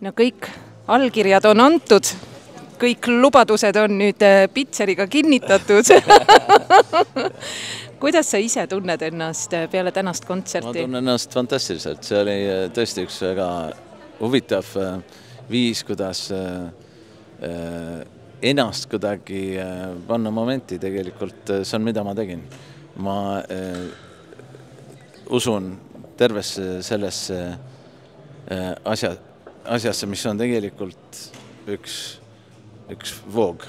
No kõik allkirjad on antud, kõik lubadused on nüüd pitseriga kinnitatud. Kuidas sa ise tunned ennast peale tänast kontserti? Ma tunnen ennast fantastiliselt. See oli tõesti üks väga huvitav viis, kuidas ennast kuidagi panna momenti tegelikult. See on, mida ma tegin. Ma usun tervesse sellesse asjasse, mis on tegelikult üks voog.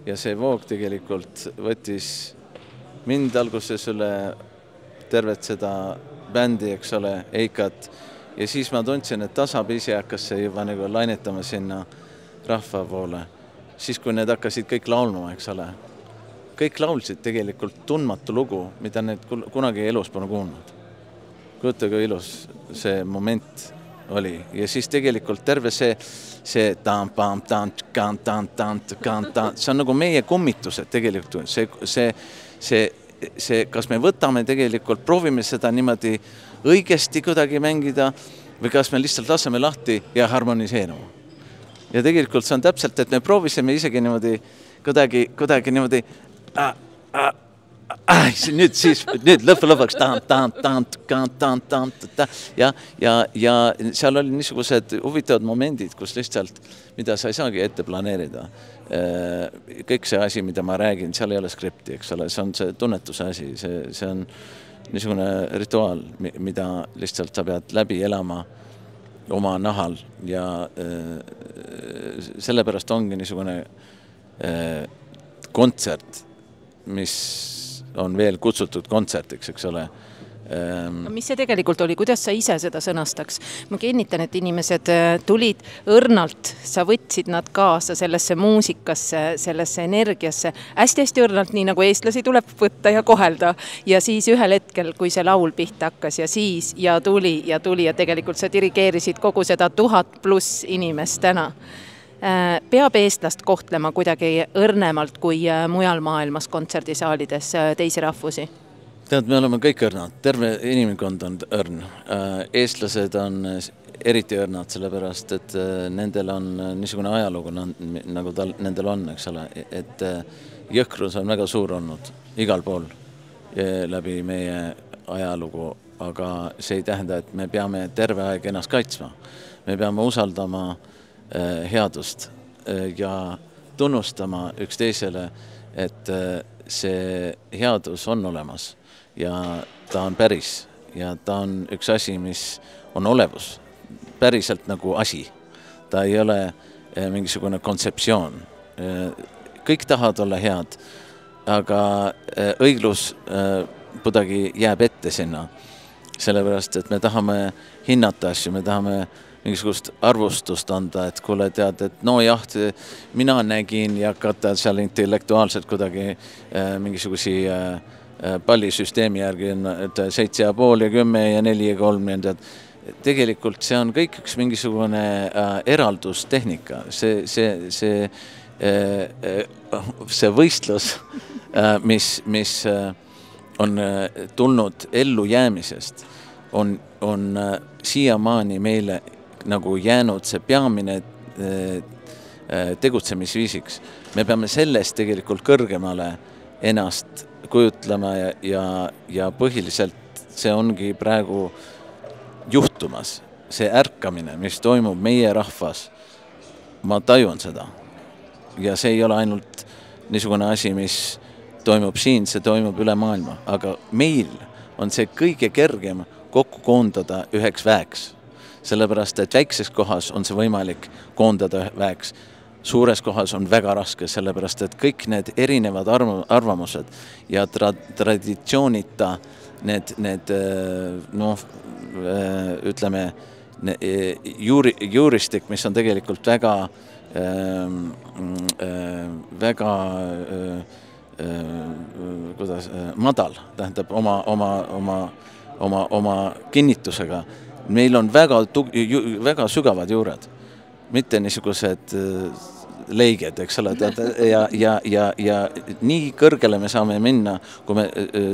Ja see voog tegelikult võttis mind alguses üle tervet seda bändi, eks ole, Eikat. Ja siis ma tundsin, et tasapisi hakkas see juba nagu lainetama sinna rahva poole. Siis kui need hakkasid kõik laulma, eks ole. Kõik laulsid tegelikult tundmatu lugu, mida need kunagi elus pole kuulnud. Kujuta, kui ilus see moment oli. Ja siis tegelikult terve see see on nagu meie kummitused tegelikult. See, kas me võtame tegelikult, proovime seda niimoodi õigesti kuidagi mängida või kas me lihtsalt laseme lahti ja harmoniseeruma. Ja tegelikult see on täpselt, et me proovisime isegi niimoodi kuidagi niimoodi nüüd lõpuks ja seal oli niisugused huvitavad momendid, kus lihtsalt, mida sa ei saagi ette planeerida. Kõik see asi, mida ma räägin, seal ei ole skripti, eks ole, see on see tunnetuse asi, see on niisugune rituaal, mida lihtsalt sa pead läbi elama oma nahal ja sellepärast ongi niisugune kontsert, mis on veel kutsutud kontsertiks, eks ole. Mis see tegelikult oli? Kuidas sa ise seda sõnastaks? Ma kinnitan, et inimesed tulid õrnalt, sa võtsid nad kaasa sellesse muusikasse, sellesse energiasse, hästi õrnalt, nii nagu eestlasi tuleb võtta ja kohelda. Ja siis ühel hetkel, kui see laul pihta hakkas ja siis ja tuli ja tegelikult sa dirigeerisid kogu seda 1000+ inimest täna. Peab eestlast kohtlema kuidagi õrnemalt kui mujal maailmas kontserdisaalides teisi rahvusi? Tead, me oleme kõik õrnad, terve inimkond on õrn. Eestlased on eriti õrnad, sellepärast, et nendel on niisugune ajalugu, nagu nendel on, eks ole, et jõhkrus on väga suur olnud igal pool läbi meie ajalugu, aga see ei tähenda, et me peame terve aeg ennast kaitsma. Me peame usaldama headust ja tunnustama üksteisele, et see headus on olemas ja ta on päris ja ta on üks asi, mis on olevus, päriselt nagu asi. Ta ei ole mingisugune kontseptsioon. Kõik tahavad olla head, aga õiglus kuidagi jääb ette sinna, sellepärast, et me tahame hinnata asju, me tahame mingisugust arvustust anda, et kuule tead, et no jah, mina nägin ja hakata seal intellektuaalselt kuidagi mingisugusi pallisüsteemi järgi 7,5 ja 10 ja 4 ja 3. Tegelikult see on kõik üks mingisugune eraldustehnika. See võistlus, mis on tulnud ellu jäämisest, on siiamaani meile nagu jäänud see peamine tegutsemisviisiks. Me peame sellest tegelikult kõrgemale ennast kujutlema ja põhiliselt see ongi praegu juhtumas. See ärkamine, mis toimub meie rahvas, ma tajun seda. Ja see ei ole ainult niisugune asi, mis toimub siin, see toimub üle maailma. Aga meil on see kõige kergem kokku koondada üheks väeks. Sellepärast, et väikses kohas on see võimalik koondada väeks. Suures kohas on väga raske, sellepärast, et kõik need erinevad arvamused ja traditsioonita need ütleme, juuristik, mis on tegelikult väga madal, tähendab oma kinnitusega. Meil on väga sügavad juured, mitte niisugused leiged, eks ole, ja nii kõrgele me saame minna, kui me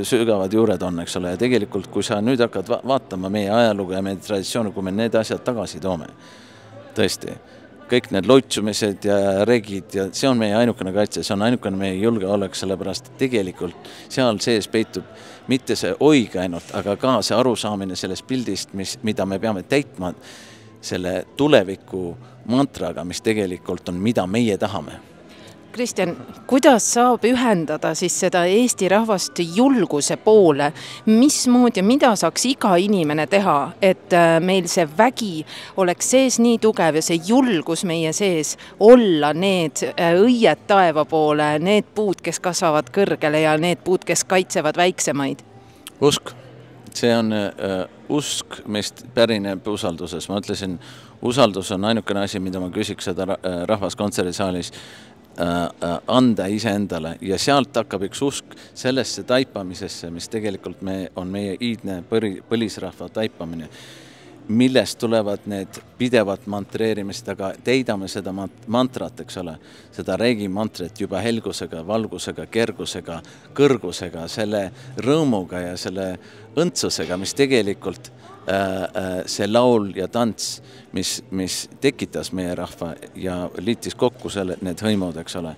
sügavad juured on, eks ole, ja tegelikult, kui sa nüüd hakkad vaatama meie ajalugu ja meie traditsiooni, kui me need asjad tagasi toome, tõesti. Kõik need loitsumised ja regid ja see on meie ainukene kaitse, see on ainukene meie julgeolek, sellepärast tegelikult seal sees peitub mitte see oig ainult, aga ka see arusaamine sellest pildist, mida me peame täitma selle tuleviku mantraga, mis tegelikult on, mida meie tahame. Kristjan, kuidas saab ühendada siis seda Eesti rahvast julguse poole? Mismoodi ja mida saaks iga inimene teha, et meil see vägi oleks sees nii tugev ja see julgus meie sees olla need õied taeva poole, need puud, kes kasvavad kõrgele ja need puud, kes kaitsevad väiksemaid? Usk. See on usk, mis pärineb usalduses. Ma ütlesin, usaldus on ainukene asi, mida ma küsiks seda rahvaskontserdisaalis anda iseendale ja sealt hakkab üks usk sellesse taipamisesse, mis tegelikult on meie iidne põlisrahva taipamine, millest tulevad need pidevad mantreerimised, aga teidame seda mantrat, eks ole, seda regi mantrat juba helgusega, valgusega, kergusega, kõrgusega, selle rõõmuga ja selle õndsusega, mis tegelikult see laul ja tants, mis tekitas meie rahva ja liitis kokku need hõimud, eks ole,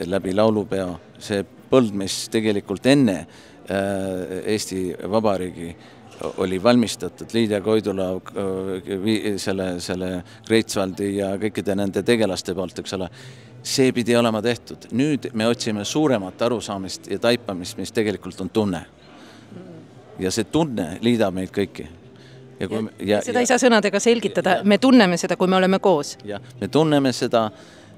läbi laulupeo. See põld, mis tegelikult enne Eesti Vabariigi oli valmistatud Liidia Koidula selle Greitsvaldi ja kõikide nende tegelaste poolt, eks ole, see pidi olema tehtud. Nüüd me otsime suuremat arusaamist ja taipamist, mis tegelikult on tunne. Ja see tunne liidab meid kõiki. Seda ei saa sõnadega selgitada, me tunneme seda, kui me oleme koos. Ja, me tunneme seda,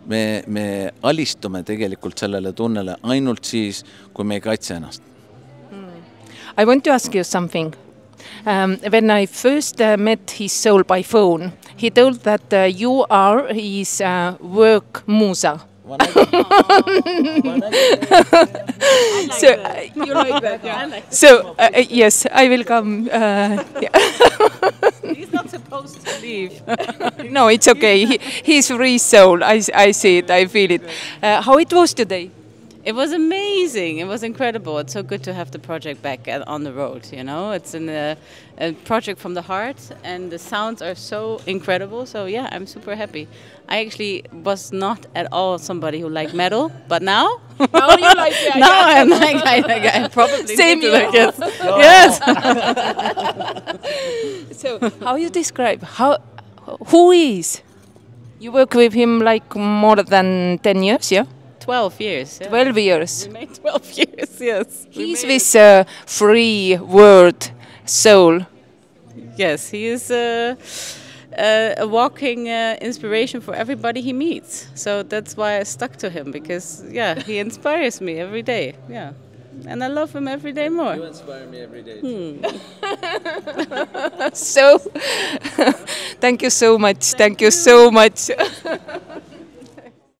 me alistume tegelikult sellele tunnele ainult siis, kui me ei kaitse ennast. I want to ask you something. When I first met his soul by phone, he told that you are his work musa. So, you like that, yeah. So, yes, I will come. He's not supposed to leave. No, it's okay. He's free soul. I see it. I feel it. How it was today? It was amazing. It was incredible. It's so good to have the project back on the road, you know. It's a project from the heart and the sounds are so incredible. So yeah, I'm super happy. I actually was not at all somebody who liked metal, but now Now you like it. now I'm like I probably Same need to here. like it. Yes. So how you describe who is? You work with him like more than 10 years, yeah? 12 years. Yeah. 12 years. We made 12 years, yes. He's this free word soul. Yes, he is a walking inspiration for everybody he meets. So that's why I stuck to him, because, yeah, he inspires me every day. Yeah. And I love him every day more. You inspire me every day. So, thank you so much. Thank you so much.